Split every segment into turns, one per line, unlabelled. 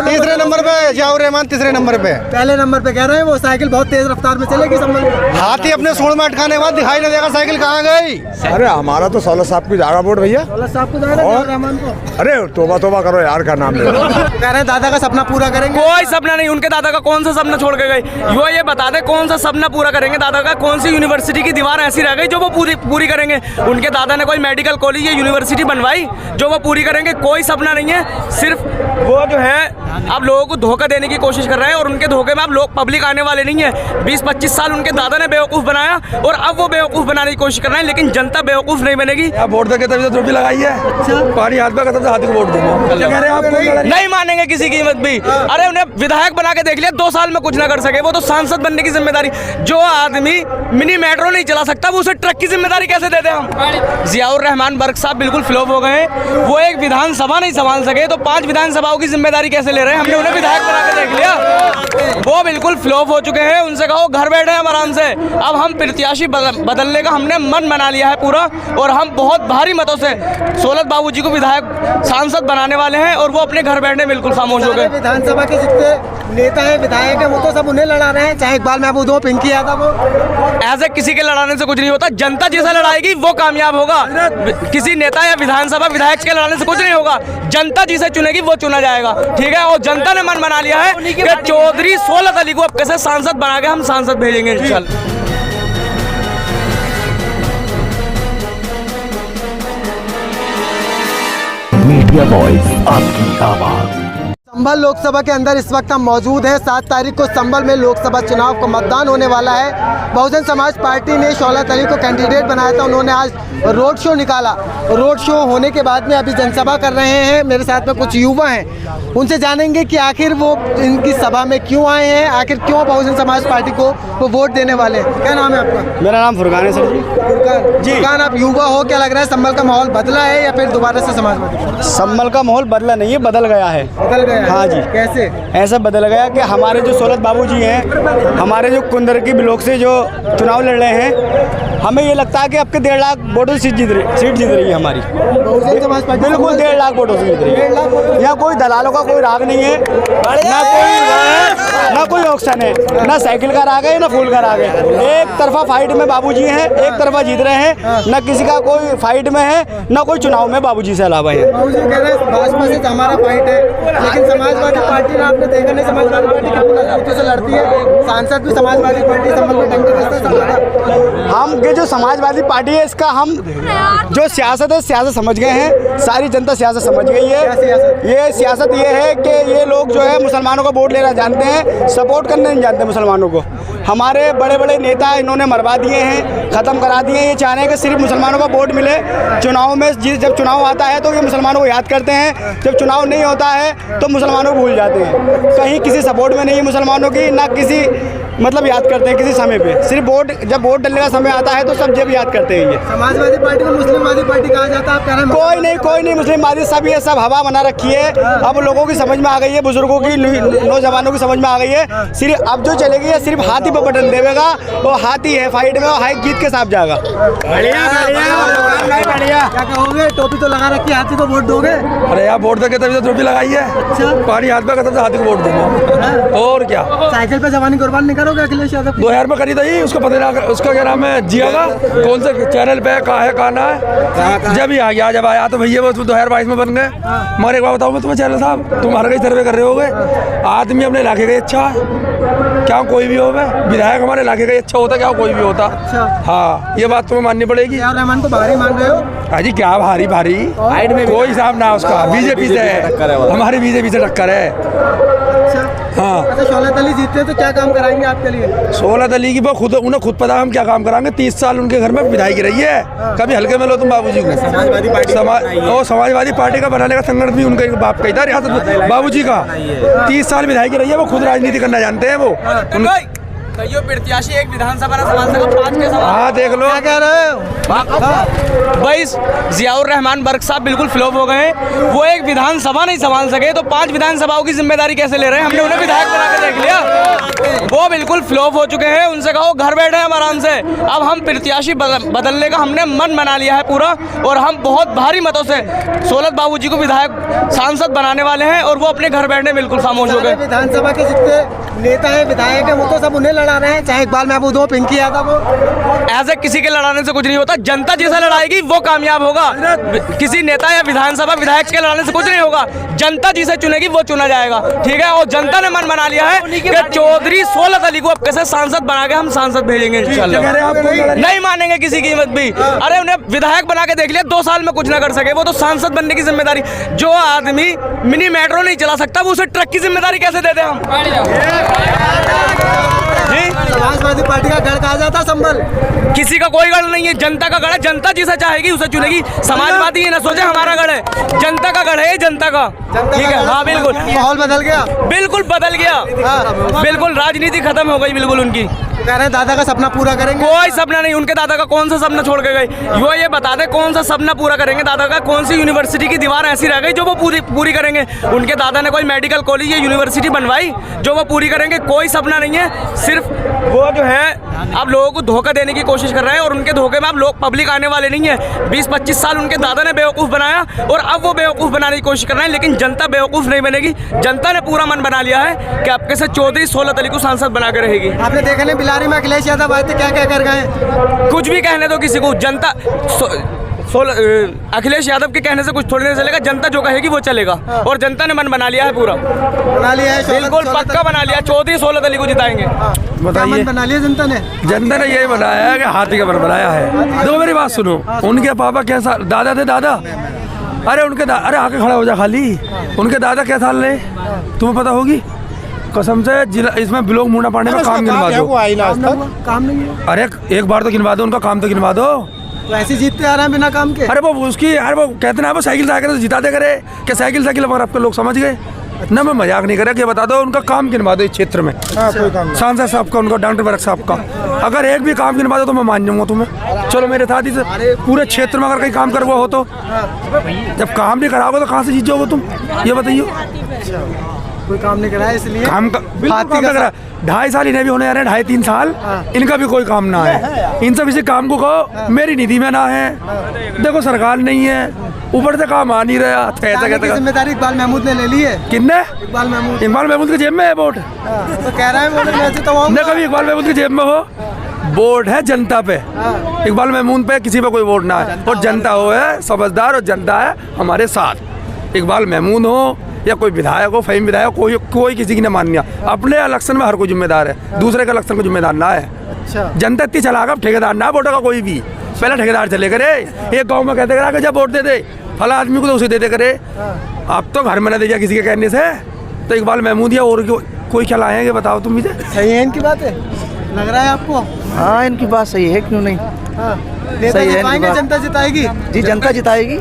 तीसरे नंबर पे जियाउर रहमान, तीसरे नंबर पे।
पहले नंबर पे कह रहे हैं वो साइकिल बहुत तेज रफ्तार में चलेगी संभल में।
हाथी अपने सूंड में अटकाने के बाद दिखाई नहीं देगा साइकिल कहाँ गई।
अरे हमारा तो सौलत साहब की जाएगा वोट भैया।
सौलत साहब को जाएगा जियाउर रहमान को।
अरे तोबा तोबा करो यार, का नाम ले
कह रहे हैं दादा का सपना पूरा करेंगे।
कोई सपना नहीं, उनके दादा का कौन सा सपना छोड़ के गए, वो ये बता दे कौन सा सपना पूरा करेंगे दादा का। कौन सी यूनिवर्सिटी की दीवार ऐसी रह गई जो वो पूरी करेंगे। उनके दादा ने कोई मेडिकल कॉलेज या यूनिवर्सिटी बनवाई जो वो पूरी करेंगे। कोई सपना नहीं है, सिर्फ वो जो है आप लोगों को धोखा देने की कोशिश कर रहे हैं और उनके धोखे में आप लोग पब्लिक आने वाले नहीं है। 20-25 साल उनके दादा ने बेवकूफ़ बनाया और अब वो बेवकूफ़ बनाने की कोशिश कर रहे हैं, लेकिन जनता बेवकूफ़ नहीं बनेगी।
वोट देके तभी तो टोपी लगाई है। पानी हाथ में खत्म, हाथी को वोट देंगे।
नहीं मानेंगे किसी कीमत भी। अरे उन्हें विधायक बना के देख लिया, 2 साल में कुछ ना कर सके, वो तो सांसद बनने की जिम्मेदारी। जो आदमी मिनी मेट्रो नहीं चला सकता वो उसे ट्रक की जिम्मेदारी कैसे दे दें हम। जियाउर रहमान बर्क साहब बिल्कुल फ्लॉप हो गए हैं। वो एक विधानसभा नहीं संभाल सके तो 5 विधानसभाओं की जिम्मेदारी कैसे ले रहे हैं। हमने उन्हें विधायक बना के देख लिया, वो बिल्कुल फ्लॉप हो चुके हैं। उनसे कहो घर बैठे हम आराम से। अब हम प्रत्याशी बदलने का हमने मन बना लिया है पूरा, और हम बहुत भारी मतों से सोलत बाबू जी को विधायक सांसद बनाने वाले हैं और वो अपने घर बैठने बिल्कुल खामोश हो गए।
विधानसभा के जितने नेता है विधायक है वो तो सब उन्हें लड़ा रहे हैं, चाहे इकबाल महमूद हो, पिंकी यादव हो।
ऐसे किसी के लड़ाने से कुछ नहीं होता, जनता जिसे लड़ाएगी वो कामयाब होगा। किसी नेता या विधानसभा विधायक के लड़ाने से कुछ नहीं होगा, जनता जिसे चुनेगी वो चुना जाएगा, ठीक है। और जनता ने मन बना लिया है कि चौधरी सोलत अली को अब कैसे सांसद बना के हम सांसद भेजेंगे इंशाल्लाह।
मीडिया वॉइस, आपकी आवाज।
संभल लोकसभा के अंदर इस वक्त हम मौजूद हैं। 7 तारीख को संभल में लोकसभा चुनाव को मतदान होने वाला है। बहुजन समाज पार्टी ने शौलत अली को कैंडिडेट बनाया था, उन्होंने आज रोड शो निकाला। रोड शो होने के बाद में अभी जनसभा कर रहे हैं। मेरे साथ में कुछ युवा हैं, उनसे जानेंगे कि आखिर वो इनकी सभा में क्यों आए हैं, आखिर क्यों बहुजन समाज पार्टी को वो वोट देने वाले हैं। क्या नाम है आपका?
मेरा नाम फुरकान है सर जी।
फुरकान, आप युवा हो, क्या लग रहा है संभल का माहौल बदला है या फिर दोबारा से समाजवादी?
संभल का माहौल बदला नहीं है, बदल गया है।
बदल गया?
हाँ जी।
कैसे?
ऐसा बदल गया कि हमारे जो सोलत बाबू जी हैं, हमारे जो कुंदर की ब्लॉक से जो चुनाव लड़ रहे हैं, हमें ये लगता है कि अब के 1.5 लाख वोटों से सीट जीत रही है हमारी।
बहुजन समाज पार्टी
बिल्कुल 1.5 लाख वोटों से जीत रही है। यहाँ कोई दलालों का कोई राग नहीं है, ना कोई ऑक्शन है, ना साइकिल का राग है ना फूल का राग है। एक तरफा फाइट में बाबू जी हैं, एक तरफा जीत रहे हैं, ना किसी का कोई फाइट में है ना कोई चुनाव में बाबू जी से अलावा है।
बाबू जी कह रहे हैं भाजपा से हमारा फाइट है, लेकिन समाजवादी पार्टी ने आपने देखा नहीं, समाजवादी पार्टी कितनी मजबूती से लड़ती है। सांसद भी समाजवादी पार्टी संभल में डंडे
हम के जो समाजवादी पार्टी है इसका हम जो सियासत है सियासत समझ गए हैं, सारी जनता सियासत समझ गई है। ये सियासत ये है कि ये लोग जो है मुसलमानों का वोट लेना जानते हैं, सपोर्ट करना नहीं जानते मुसलमानों को। हमारे बड़े बड़े नेता इन्होंने मरवा दिए हैं, ख़त्म करा दिए हैं। ये चाह रहे हैं कि सिर्फ मुसलमानों का वोट मिले चुनाव में। जब चुनाव आता है तो ये मुसलमानों को याद करते हैं, जब चुनाव नहीं होता है तो मुसलमानों को भूल जाते हैं। कहीं किसी सपोर्ट में नहीं है मुसलमानों की, ना किसी मतलब याद करते हैं किसी समय पे। सिर्फ वोट जब वोट डलने का समय आता है तो सब जब याद करते हैं। ये
समाजवादी पार्टी को मुस्लिमवादी पार्टी कहा जाता है, आप कह रहे हैं?
कोई नहीं मुस्लिमवादी, सब ये सब हवा बना रखी है। अब लोगों की समझ में आ गई है, बुजुर्गों की, नौजवानों की समझ में आ गई है। सिर्फ अब जो चलेगी है सिर्फ हाथी पर बटन देवेगा, वो हाथी है फाइट में, और हाइट जीत के साथ जाएगा।
क्या कहोगे? टोपी तो लगा रखी है, हाथी को वोट दोगे?
अरे यार वोट देके तभी तो टोपी लगाई है।
अच्छा,
पानी हाथ में खत्म, हाथी को वोट देंगे और क्या।
साइकिल पे जवानी कुर्बान नहीं करोगे अखिलेश यादव?
2000 में करी थी, उसको पता नहीं उसका क्या नाम है, जियागा कौन से चैनल पे कहाँ है कहाँ ना है। जब ही आ गया, जब आया तो भैया वो 2022 में बन गए। मगर एक बार बताऊँ मैं तुम्हें चैनल साहब, तुम हर कहीं सर्वे कर रहे होगे, आदमी अपने इलाके का अच्छा है क्या कोई भी हो, विधायक हमारे इलाके का अच्छा होता क्या कोई भी होता।
अच्छा।
हाँ ये बात तुम्हें माननी पड़ेगी।
जियाउर रहमान को भारी मान रहे हो?
हाँ जी, क्या भारी कोई हिसाब ना उसका, बीजेपी से है, हमारी बीजेपी से टक्कर है।
अच्छा
हाँ।
अच्छा, शौलत अली जीतते हैं तो क्या काम कराएंगे आपके लिए?
शौलत अली की उन्हें खुद पता हम क्या काम कराएंगे। 30 साल उनके घर में विधायक रही है, कभी हल्के में लो तुम बाबूजी को। समाजवादी पार्टी का बनाने का संगठन भी उनका बाप का ही था, रियासत बाबूजी का। 30 साल विधायक रही है, वो खुद राजनीति करना जानते हैं। वो
कहियो प्रत्याशी एक विधानसभा ना संभाल सका, 5 के सवाल।
हाँ देख लो।
क्या कह रहे हो?
भाई जियाउर रहमान बर्क साहब बिल्कुल फ्लॉप हो गए हैं। वो एक विधानसभा नहीं संभाल सके तो 5 विधानसभाओं की जिम्मेदारी कैसे ले रहे हैं? हमने उन्हें विधायक बना के देख लिया, वो बिल्कुल फ्लॉप हो चुके हैं। उनसे कहो घर बैठे हम आराम से। अब हम प्रत्याशी बदलने का हमने मन बना लिया है पूरा, और हम बहुत भारी मतों से सोलत बाबूजी को विधायक सांसद बनाने वाले हैं, और वो अपने घर बैठे बिल्कुल खामोश हो गए।
विधानसभा के जितने नेता हैं, विधायक हैं, वो तो सब उन्हें लड़ा रहे हैं, चाहे इकबाल महमूद हो, पिंकी यादव हो।
ऐसे किसी के लड़ाने से कुछ नहीं होता। जनता जिसे लड़ाएगी वो कामयाब होगा। किसी नेता या विधानसभा विधायक के लड़ाने से कुछ नहीं होगा। जनता जिसे चुनेगी वो चुना जाएगा, ठीक है। और जनता ने मन बना लिया है कि चौधरी सोलत अली को अब कैसे सांसद बना के हम सांसद भेजेंगे इंशाल्लाह। नहीं मानेंगे किसी कीमत भी। अरे उन्हें विधायक बना के देख लिया, 2 साल में कुछ ना कर सके, वो तो सांसद बनने की जिम्मेदारी। जो आदमी मिनी मेट्रो नहीं चला सकता वो उसे ट्रक की जिम्मेदारी कैसे दे दें हम?
समाजवादी पार्टी का गढ़ कहा जाता संभल।
किसी का कोई गढ़ नहीं है, जनता का गढ़ है। जनता जिसे चाहेगी उसे चुनेगी। समाजवादी ये ना सोचे हमारा गढ़ है, जनता का गढ़ है, जनता का, ठीक है। हाँ बिल्कुल,
माहौल बदल गया,
बिल्कुल बदल गया, बिल्कुल राजनीति खत्म हो गई बिल्कुल उनकी।
कह रहे हैं दादा का सपना पूरा करेंगे।
कोई सपना नहीं, उनके दादा का कौन सा सपना छोड़ के गए? वो ये बता दे कौन सा सपना पूरा करेंगे दादा का? कौन सी यूनिवर्सिटी की दीवार ऐसी रह गई जो वो पूरी करेंगे? उनके दादा ने कोई मेडिकल कॉलेज या यूनिवर्सिटी बनवाई जो वो पूरी करेंगे? कोई सपना नहीं है। सिर्फ वो जो है अब लोगों को धोखा देने की कोशिश कर रहे हैं, और उनके धोखे में अब लोग पब्लिक आने वाले नहीं है। 20-25 साल उनके दादा ने बेवकूफ़ बनाया, और अब वो बेवकूफ़ बनाने की कोशिश कर रहे हैं, लेकिन जनता बेवकूफ़ नहीं बनेगी। जनता ने पूरा मन बना लिया है कि आपके से चौधरी सोलत अली को सांसद बना के रहेगी।
आपने देखा नहीं बिलारी में अखिलेश यादव आए थे, क्या क्या कर गए?
कुछ भी कहने दो किसी को, जनता अखिलेश यादव के कहने से कुछ थोड़ी नहीं चलेगा। जनता जो कहेगी वो चलेगा, और जनता ने मन बना लिया है पूरा,
बना लिया है,
बिल्कुल पक्का बना लिया। चौधरी सोलत अली को जिताएंगे।
बताइए, बना लिया जनता ने।
जनता ने यही बनाया है कि हाथी का बन बनाया है। दो मेरी बात सुनो, उनके पापा कैसा दादा थे? दादा, अरे उनके अरे आके खड़ा हो जा खाली। उनके दादा क्या साल रहे तुम्हें पता होगी? कसम से जिला इसमें ब्लॉक मुंडा पाने में काम गिनवा दो।
काम नहीं है।
अरे एक बार तो गिनवा दो, उनका काम तो गिनवा दो।
तो ऐसे जीतते आ रहे हैं बिना काम के।
अरे वो उसकी, अरे वो कहते ना वो साइकिल से आकर जिता दे करे क्या? साइकिल मगर आपके लोग समझ गए ना, मैं मजाक नहीं कर रहा। कि बता दो उनका काम गिनवा दो इस क्षेत्र में, सांसद साहब का, उनका डॉक्टर बरक साहब का। अगर एक भी काम गिनवा दो तो मैं मान जाऊंगा तुम्हें। चलो मेरे साथ ही से पूरे क्षेत्र में अगर कहीं काम कर वो हो तो, जब काम नहीं कराओगे तो कहाँ से जीत जाओगे तुम? ये बताइए।
कोई काम नहीं कराया इसलिए
काम का बिल्कुल काम करा। 2.5 साल इन्हें भी होने आ रहे हैं, 2.5-3 साल, इनका भी कोई काम ना है। इन सब इसी काम को कहो मेरी निधि में ना है, देखो सरकार नहीं है, ऊपर से काम आ नहीं रहा। ऐसा कहते
जिम्मेदारी इकबाल महमूद ने ले ली है।
किन्ने?
इकबाल
महमूद की जेब में है वोट।
तो कह रहा है वोट
न कभी इकबाल महमूद की जेब में हो, वोट है जनता पे। इकबाल महमूद पे किसी पे कोई वोट ना है, और जनता हो है समझदार, और जनता है हमारे साथ। इकबाल महमूद हो या कोई विधायक हो, फहीम विधायक, कोई किसी की न मानिया। अपने इलेक्शन में हर कोई जिम्मेदार है, दूसरे के इलेक्शन को जिम्मेदार ना है। जनता इतनी चलाकर ठेकेदार ना वोटों का कोई भी। पहले ठेकेदार चले करे, एक गांव में कहते करा कि जब वोट दे दे फला आदमी को तो उसे दे दे करे। अब तो घर में न दे दिया किसी के कहने से, तो इकबाल महमूद या और कोई क्या लाएंगे बताओ तुम मुझे?
सही है इनकी बात है, लग रहा है आपको?
हाँ इनकी बात सही है, क्यों नहीं?
सही है। जनता जिताएगी
जी, जनता जिताएगी,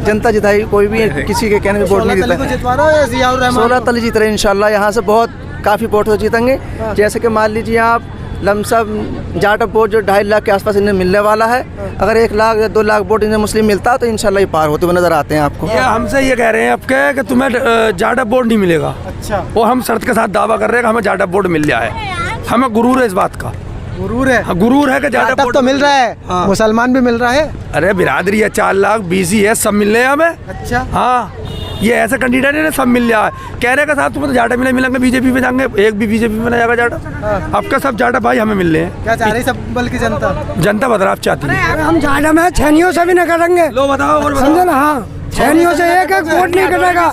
जनता जिताएगी। कोई भी किसी के कहने में वोट नहीं देता। सोलत अली जीत रहे इंशाल्लाह। यहाँ से बहुत काफ़ी वोट तो जीतेंगे। जैसे कि मान लीजिए आप लमसम जाट वोट जो 2.5 लाख के आसपास इन्हें मिलने वाला है, अगर 1 लाख या 2 लाख वोट इन्हें मुस्लिम मिलता तो इंशाल्लाह ये पार होते हुए नजर आते हैं आपको।
ये हमसे ये कह रहे हैं आपके कि तुम्हें जाट वोट नहीं मिलेगा।
अच्छा।
वो हम शर्त के साथ दावा कर रहे हैं कि हमें जाट वोट मिल जाए। हमें गुरूर है इस बात का।
गुरूर है?
हाँ, गुरूर है कि जाट
तो मिल रहा है। हाँ। मुसलमान भी मिल रहा है।
अरे बिरादरी है, 4 लाख BC है, सब मिल रहे हैं हमें।
अच्छा।
हाँ, ये ऐसे कैंडिडेट है सब मिल रहा है। कह रहे का साथ तुम्हें तो जाटा मिलेंगे, बीजेपी में जाएंगे, एक भी बीजेपी में जाएगा जाटा। आपका सब जाटा भाई हमें मिल रहे हैं।
क्या चाह रही सब बल्कि जनता
बदलाव चाहती है।
हम जाटा में छैनियों से भी न करेंगे।
लो बताओ और
समझे ना? हाँ, छैनियों से एक वोट नहीं कटेगा,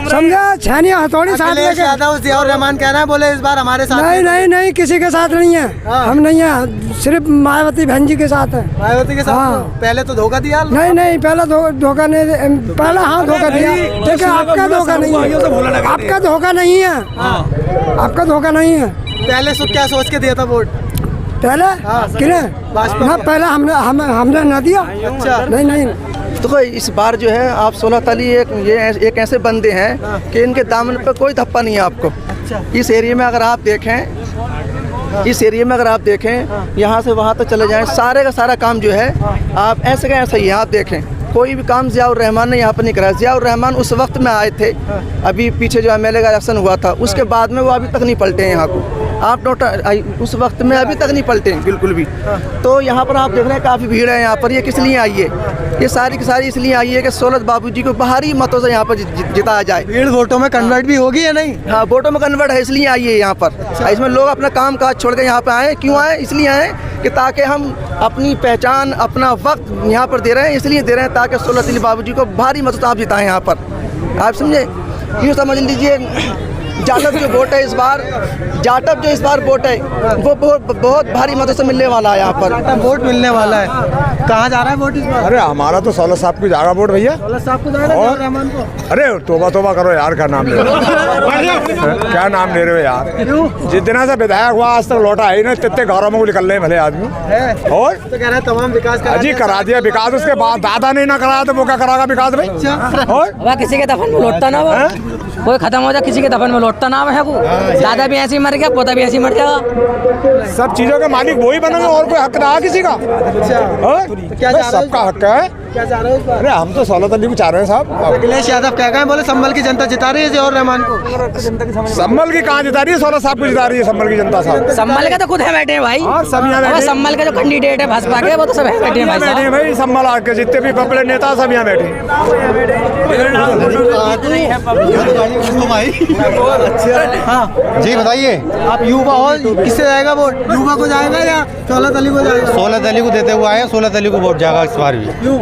समझा? छैनियाँ हथौड़ी साथ लेके।
जियाउर रहमान कह रहे हैं, बोले इस बार हमारे साथ।
नहीं, किसी के साथ नहीं है। हम नहीं है, सिर्फ मायावती बहन जी के साथ है।
मायावती के साथ? हाँ। पहले तो धोखा दिया।
नहीं, पहले धोखा नहीं, पहले हाँ धोखा दिया, लेकिन आपका धोखा नहीं है। आपका धोखा नहीं है, आपका धोखा नहीं है।
पहले क्या सोच के दिया था वोट?
पहले किने? ना पहले हमने न दिया।
अच्छा।
नहीं।
तो इस बार जो है आप सोलत अली एक ऐसे बंदे हैं कि इनके दामन पर कोई धप्पा नहीं है आपको।
अच्छा।
इस एरिया में अगर आप देखें इस एरिया में अगर आप देखें यहाँ से वहाँ तक चले जाएं, सारे का सारा काम जो है आप ऐसे का ऐसा ही है। आप देखें कोई भी काम ज़ियाउर रहमान ने यहाँ पर नहीं कराया। ज़ियाउर रहमान उस वक्त में आए थे, अभी पीछे जो एमएलए का इलेक्शन हुआ था उसके बाद में वो अभी तक नहीं पलटे हैं यहाँ को। आप नोट उस वक्त में अभी तक नहीं पलटे हैं बिल्कुल भी। तो यहाँ पर आप देख रहे हैं काफ़ी भीड़ है यहाँ पर। ये किस लिए आई है? ये सारी की सारी इसलिए आई है कि सोलत बाबूजी को भारी मतों से यहाँ पर जिताया जाए।
भीड़ वोटों में कन्वर्ट भी होगी या नहीं?
हाँ, वोटों में कन्वर्ट है, इसलिए आई है यहाँ पर। इसमें लोग अपना काम काज छोड़ के यहाँ पे आए। क्यों आए? इसलिए आए कि ताकि हम अपनी पहचान, अपना वक्त यहाँ पर दे रहे हैं, इसलिए दे रहे हैं ताकि सोलत अली बाबूजी को भारी मतों से आप जिताएं यहाँ पर। आप समझे? यूँ समझ लीजिए जाटव जो वोट है इस बार, जाटव जो इस बार वोट है वो बहुत भारी मतों से मिलने वाला है यहाँ पर।
वोट मिलने वाला है। कहाँ जा रहा है वोट इस बार?
अरे हमारा तो सौलत साहब की जा रहा वोट भैया।
सौलत साहब को जा रहा है, ज़ियाउर रहमान को?
अरे तोबा तोबा करो यार, क्या नाम ले रहे हो? क्या नाम ले रहे हो यार? जिस दिन से विधायक हुआ आज तक लौटा है ही नहीं। कितने घरों में निकल रहे हैं भले आदमी। और
तो कह रहे हैं तमाम विकास
अजी करा दिया विकास, उसके बाद दादा ने ना कराया तो वो क्या करागा विकास भाई? और
किसी के दफन में लौटता ना, वो कोई खत्म हो जाए किसी के दफन में लौटता ना है। वो दादा भी ऐसे ही मर गया, पोता भी ऐसे ही मर जाएगा।
सब चीजों के मालिक वही बनेंगे और कोई हक रहा किसी का?
क्या
सबका हक है।
क्या चाह रहे हो इस बार?
अरे हम तो सौलत अली को चाह रहे हैं साहब।
अखिलेश यादव क्या कहें? बोले संभल की जनता जिता रही है ज़ियाउर रहमान को।
संभल की कहाँ जिता रही है? सौलत साहब को जिता रही है संभल की जनता साहब।
संभल के तो खुद है बैठे हैं भाई।
और सब यहाँ बैठे।
संभल के जो कैंडिडेट है भाजपा के वो तो सब है बैठे हैं भाई साहब।
भाई संभल आके जितने भी बबले नेता सब यहाँ बैठे।
जी बताइए, आप युवा हो, किससे जाएगा वोट? युवा को जाएगा या सौलत अली को जाएगा?
सौलत अली को देते हुए आए, सौलत अली को वोट जाएगा इस बार भी।
क्यों?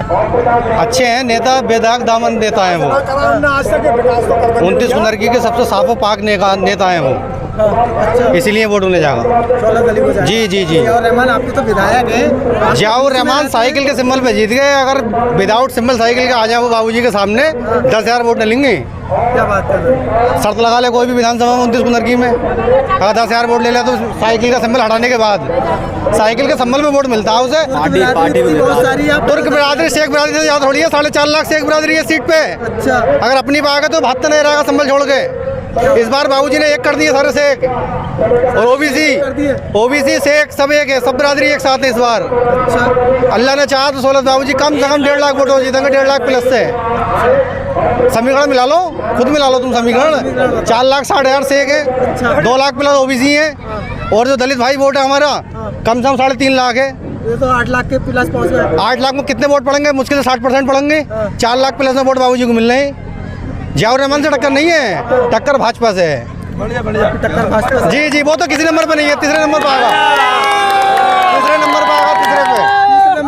अच्छे हैं नेता, बेदाग दामन नेता हैं वो। 29 कुनरकी के सबसे साफो पाक नेता हैं वो। इसीलिए वोट उन्हें जाएगा।
सौलत अली को जाएगा।
जी जी जी।
ज़ियाउर रहमान आपके तो विधायक है।
ज़ियाउर रहमान साइकिल के सिंबल पे जीत गए। अगर विदाउट सिंबल साइकिल का आ जाए वो बाबूजी के सामने 10,000 वोट न लेंगे।
क्या बात कर रहे हैं?
शर्त लगा ले कोई भी विधानसभा में 29 कुनरकी में, अगर 10,000 वोट ले ले तो साइकिल का सिंबल हटाने के बाद साइकिल के सिंबल में वोट मिलता है उसे।
बहुत सारी आप
तुर्क बिरादरी, शेख बिरादरी से ज़्यादा थोड़ी है। 4.5 लाख शेख बिरादरी है सीट पे।
अच्छा,
अगर अपनी पे आ गए तो 72 नहीं रहेगा संभल छोड़ के। इस बार बाबूजी ने एक कर दिए सारे शेख और ओबीसी शेख सब एक है, सब बिरादरी एक साथ है इस बार। अल्लाह ने चाहा तो सौलत बाबूजी कम से कम 1.5 लाख वोट जीतेंगे, 1.5 लाख प्लस से। समीकरण मिला लो, खुद मिला लो तुम समीकरण। 4 लाख 60,000 शेख है, 2 लाख प्लस ओबीसी है और जो दलित भाई वोट है हमारा कम से कम 3.5 लाख है।
ये तो 8 लाख के प्लस पहुंच गए।
8 लाख में कितने वोट पड़ेंगे? मुश्किल से 60% पड़ेंगे। 4 लाख प्लस में वोट बाबूजी को मिल रहे हैं। ज़ियाउर रहमान से टक्कर नहीं है, टक्कर भाजपा से है।
टक्कर भाजपा से।
जी जी, वो तो किसी नंबर पे नहीं है, तीसरे नंबर पे आएगा।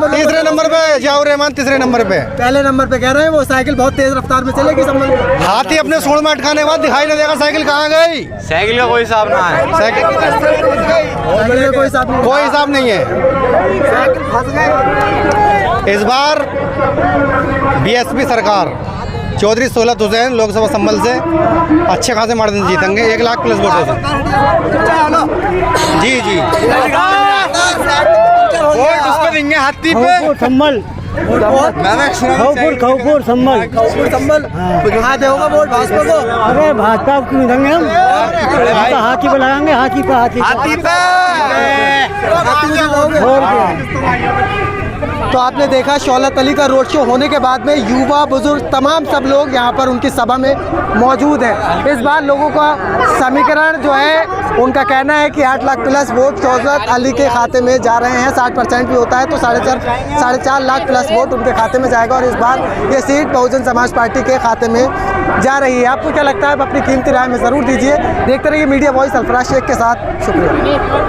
तीसरे नंबर पे ज़ियाउर रहमान, तीसरे नंबर पे।
पहले नंबर पे कह रहे हैं वो साइकिल बहुत तेज रफ्तार में चलेगी संभल में।
हाथी अपने सूंड में अटकाने के बाद दिखाई नहीं देगा साइकिल कहाँ गई।
साइकिल का कोई हिसाब ना है।
साइकिल कोई हिसाब नहीं है। इस बार बीएसपी सरकार चौधरी सोलत हुसैन लोकसभा संभल से अच्छे खासे मार्जिन से जीतेंगे, 1 लाख प्लस वोटों से। जी जी,
वोट उसको देंगे हाथी पे।
संभल खौपुर संभल कहाँ दे होगा वोट भाजपा को? अरे भाजपा को देंगे हम, हाथी पे लगाएंगे, हाथी पे। तो आपने देखा शौलत अली का रोड शो होने के बाद में युवा बुजुर्ग तमाम सब लोग यहाँ पर उनकी सभा में मौजूद हैं। इस बार लोगों का समीकरण जो है उनका कहना है कि 8 लाख प्लस वोट शौलत अली के खाते में जा रहे हैं। 60% भी होता है तो 4.5 लाख प्लस वोट उनके खाते में जाएगा और इस बार ये सीट बहुजन समाज पार्टी के खाते में जा रही है। आपको क्या लगता है? आप अपनी कीमती राय में ज़रूर दीजिए। देखते रहिए मीडिया वॉइस, अल्फराज शेख के साथ। शुक्रिया।